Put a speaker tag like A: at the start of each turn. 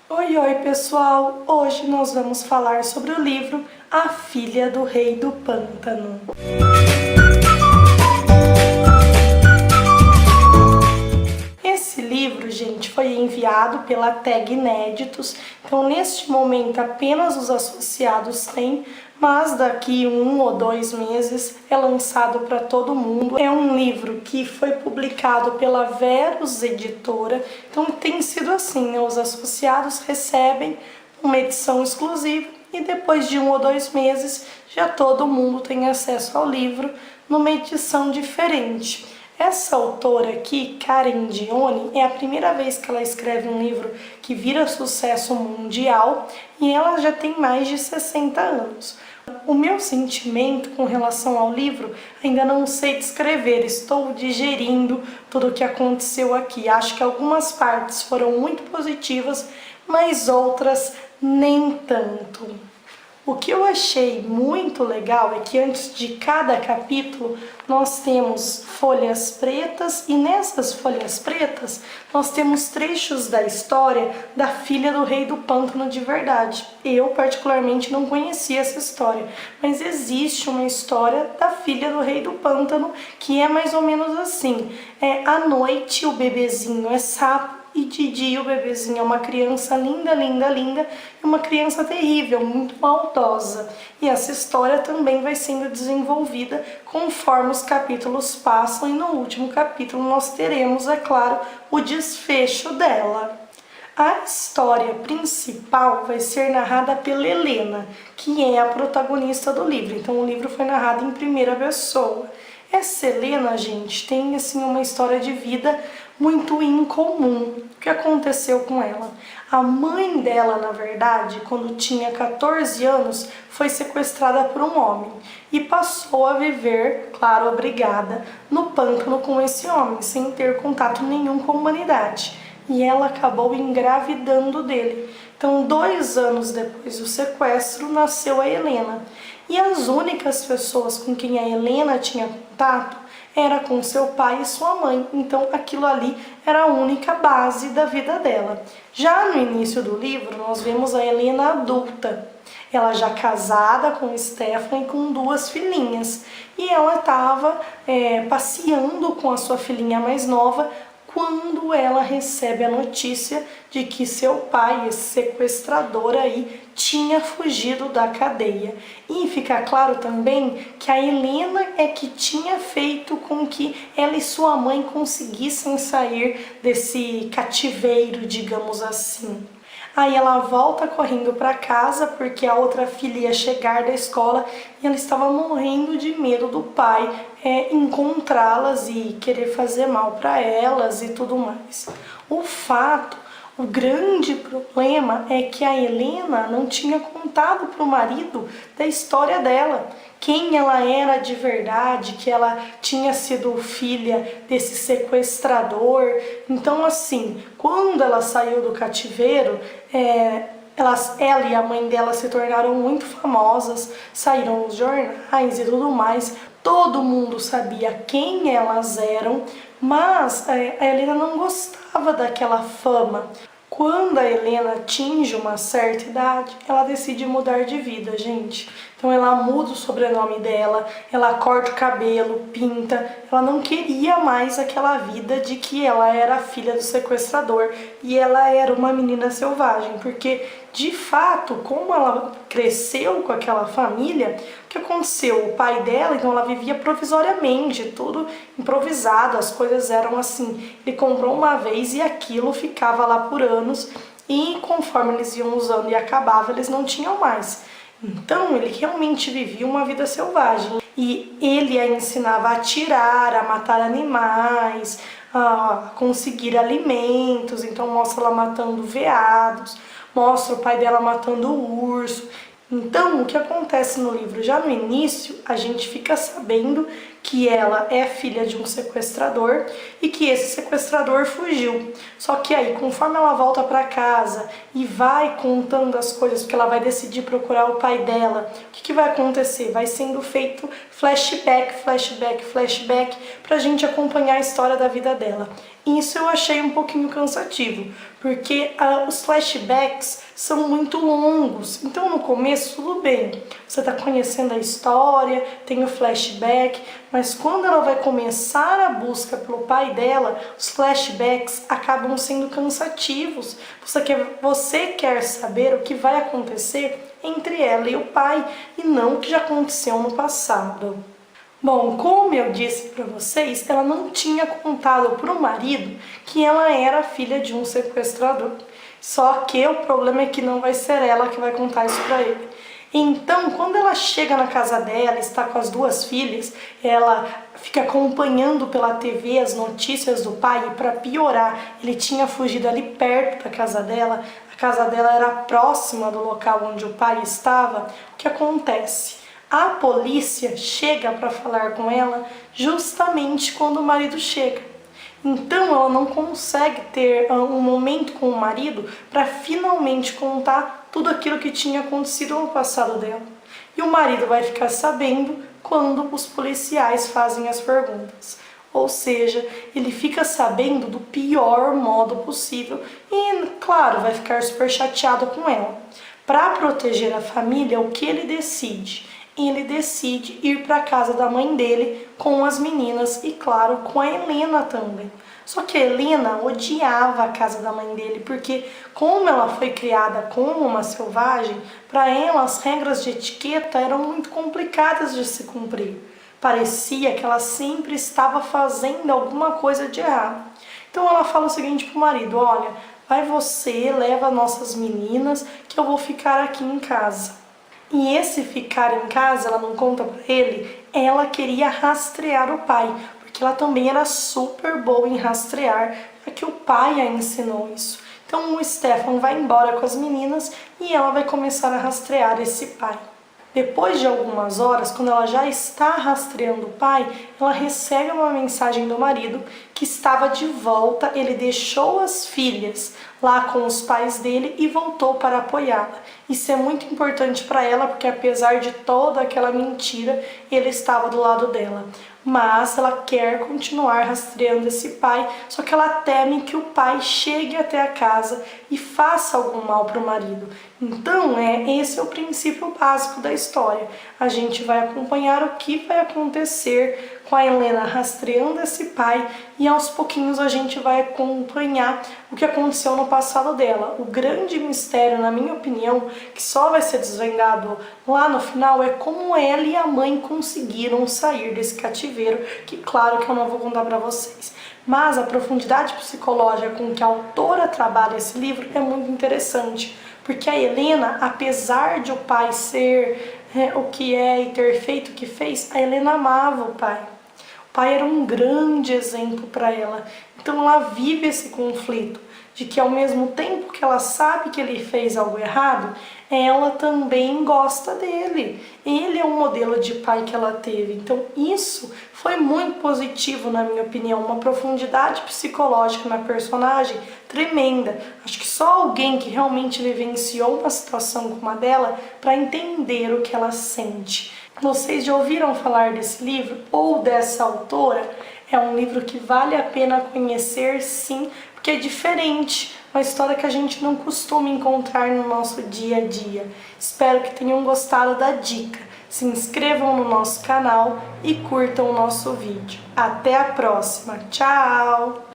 A: Oi, oi pessoal! Hoje nós vamos falar sobre o livro A Filha do Rei do Pântano. Esse livro, gente, foi enviado pela Tag Inéditos, então neste momento apenas os associados têm, mas daqui 1 ou 2 meses é lançado para todo mundo. É um livro que foi publicado pela Verus Editora, então tem sido assim, né? Os associados recebem uma edição exclusiva e depois de 1 ou 2 meses já todo mundo tem acesso ao livro numa edição diferente. Essa autora aqui, Karen Dionne, é a primeira vez que ela escreve um livro que vira sucesso mundial e ela já tem mais de 60 anos. O meu sentimento com relação ao livro ainda não sei descrever, estou digerindo tudo o que aconteceu aqui. Acho que algumas partes foram muito positivas, mas outras nem tanto. O que eu achei muito legal é que antes de cada capítulo nós temos folhas pretas e nessas folhas pretas nós temos trechos da história da filha do rei do pântano de verdade. Eu particularmente não conhecia essa história, mas existe uma história da filha do rei do pântano que é mais ou menos assim. À noite o bebezinho é sapo e de dia o bebezinho é uma criança linda, linda, linda e uma criança terrível, muito maldosa. E essa história também vai sendo desenvolvida conforme os capítulos passam e no último capítulo nós teremos, é claro, o desfecho dela. A história principal vai ser narrada pela Helena, que é a protagonista do livro. Então o livro foi narrado em primeira pessoa. Essa Helena, gente, tem assim uma história de vida muito incomum. O que aconteceu com ela? A mãe dela, na verdade, quando tinha 14 anos, foi sequestrada por um homem e passou a viver, claro, obrigada, no pântano com esse homem, sem ter contato nenhum com a humanidade. E ela acabou engravidando dele. Então, 2 anos depois do sequestro, nasceu a Helena. E as únicas pessoas com quem a Helena tinha contato era com seu pai e sua mãe. Então, aquilo ali era a única base da vida dela. Já no início do livro, nós vemos a Helena adulta. Ela já casada com Stefan e com 2 filhinhas. E ela estava passeando com a sua filhinha mais nova quando ela recebe a notícia de que seu pai, esse sequestrador aí, tinha fugido da cadeia. E fica claro também que a Helena é que tinha feito com que ela e sua mãe conseguissem sair desse cativeiro, digamos assim. Aí ela volta correndo para casa porque a outra filha ia chegar da escola e ela estava morrendo de medo do pai encontrá-las e querer fazer mal para elas e tudo mais. O grande problema é que a Helena não tinha contado para o marido da história dela, quem ela era de verdade, que ela tinha sido filha desse sequestrador. Então, assim, quando ela saiu do cativeiro, ela e a mãe dela se tornaram muito famosas, saíram nos jornais e tudo mais. Todo mundo sabia quem elas eram, mas a Helena não gostava daquela fama. Quando a Helena atinge uma certa idade, ela decide mudar de vida, gente. Então ela muda o sobrenome dela, ela corta o cabelo, pinta. Ela não queria mais aquela vida de que ela era a filha do sequestrador e ela era uma menina selvagem, porque de fato, como ela cresceu com aquela família, o que aconteceu? O pai dela, então ela vivia provisoriamente, tudo improvisado, as coisas eram assim. Ele comprou uma vez e aquilo ficava lá por anos e conforme eles iam usando e acabava, eles não tinham mais. Então ele realmente vivia uma vida selvagem e ele a ensinava a atirar, a matar animais, a conseguir alimentos. Então mostra ela matando veados, mostra o pai dela matando o urso. Então o que acontece no livro? Já no início a gente fica sabendo que ela é filha de um sequestrador e que esse sequestrador fugiu. Só que aí, conforme ela volta para casa e vai contando as coisas, porque ela vai decidir procurar o pai dela, o que vai acontecer? Vai sendo feito flashback, flashback, flashback, pra gente acompanhar a história da vida dela. Isso eu achei um pouquinho cansativo, porque os flashbacks são muito longos. Então no começo tudo bem, você está conhecendo a história, tem o flashback, mas quando ela vai começar a busca pelo pai dela, os flashbacks acabam sendo cansativos. Você quer saber o que vai acontecer entre ela e o pai e não o que já aconteceu no passado. Bom, como eu disse para vocês, ela não tinha contado para o marido que ela era filha de um sequestrador. Só que o problema é que não vai ser ela que vai contar isso para ele. Então, quando ela chega na casa dela, está com as duas filhas, ela fica acompanhando pela TV as notícias do pai e, para piorar, ele tinha fugido ali perto da casa dela. A casa dela era próxima do local onde o pai estava. O que acontece? A polícia chega para falar com ela justamente quando o marido chega. Então ela não consegue ter um momento com o marido para finalmente contar tudo aquilo que tinha acontecido no passado dela. E o marido vai ficar sabendo quando os policiais fazem as perguntas. Ou seja, ele fica sabendo do pior modo possível e, claro, vai ficar super chateado com ela. Para proteger a família, o que ele decide? Ele decide ir para a casa da mãe dele com as meninas e, claro, com a Helena também. Só que a Helena odiava a casa da mãe dele, porque como ela foi criada como uma selvagem, para ela as regras de etiqueta eram muito complicadas de se cumprir. Parecia que ela sempre estava fazendo alguma coisa de errado. Então ela fala o seguinte para o marido: olha, vai você, leva nossas meninas, que eu vou ficar aqui em casa. E esse ficar em casa, ela não conta pra ele, ela queria rastrear o pai, porque ela também era super boa em rastrear, já que o pai a ensinou isso. Então o Stefan vai embora com as meninas e ela vai começar a rastrear esse pai. Depois de algumas horas, quando ela já está rastreando o pai, ela recebe uma mensagem do marido que estava de volta, ele deixou as filhas lá com os pais dele e voltou para apoiá-la. Isso é muito importante para ela, porque apesar de toda aquela mentira, ele estava do lado dela. Mas ela quer continuar rastreando esse pai, só que ela teme que o pai chegue até a casa e faça algum mal para o marido. Então, esse é o princípio básico da história. A gente vai acompanhar o que vai acontecer com a Helena rastreando esse pai e aos pouquinhos a gente vai acompanhar o que aconteceu no passado dela. O grande mistério, na minha opinião, que só vai ser desvendado lá no final, é como ela e a mãe conseguiram sair desse cativeiro, que claro que eu não vou contar para vocês. Mas a profundidade psicológica com que a autora trabalha esse livro é muito interessante, porque a Helena, apesar de o pai ser o que é e ter feito o que fez, a Helena amava o pai. O pai era um grande exemplo para ela. Então ela vive esse conflito de que ao mesmo tempo que ela sabe que ele fez algo errado, ela também gosta dele. Ele é um modelo de pai que ela teve. Então isso foi muito positivo, na minha opinião, uma profundidade psicológica na personagem tremenda. Acho que só alguém que realmente vivenciou uma situação como a dela para entender o que ela sente. Vocês já ouviram falar desse livro ou dessa autora? É um livro que vale a pena conhecer, sim, porque é diferente, uma história que a gente não costuma encontrar no nosso dia a dia. Espero que tenham gostado da dica. Se inscrevam no nosso canal e curtam o nosso vídeo. Até a próxima. Tchau!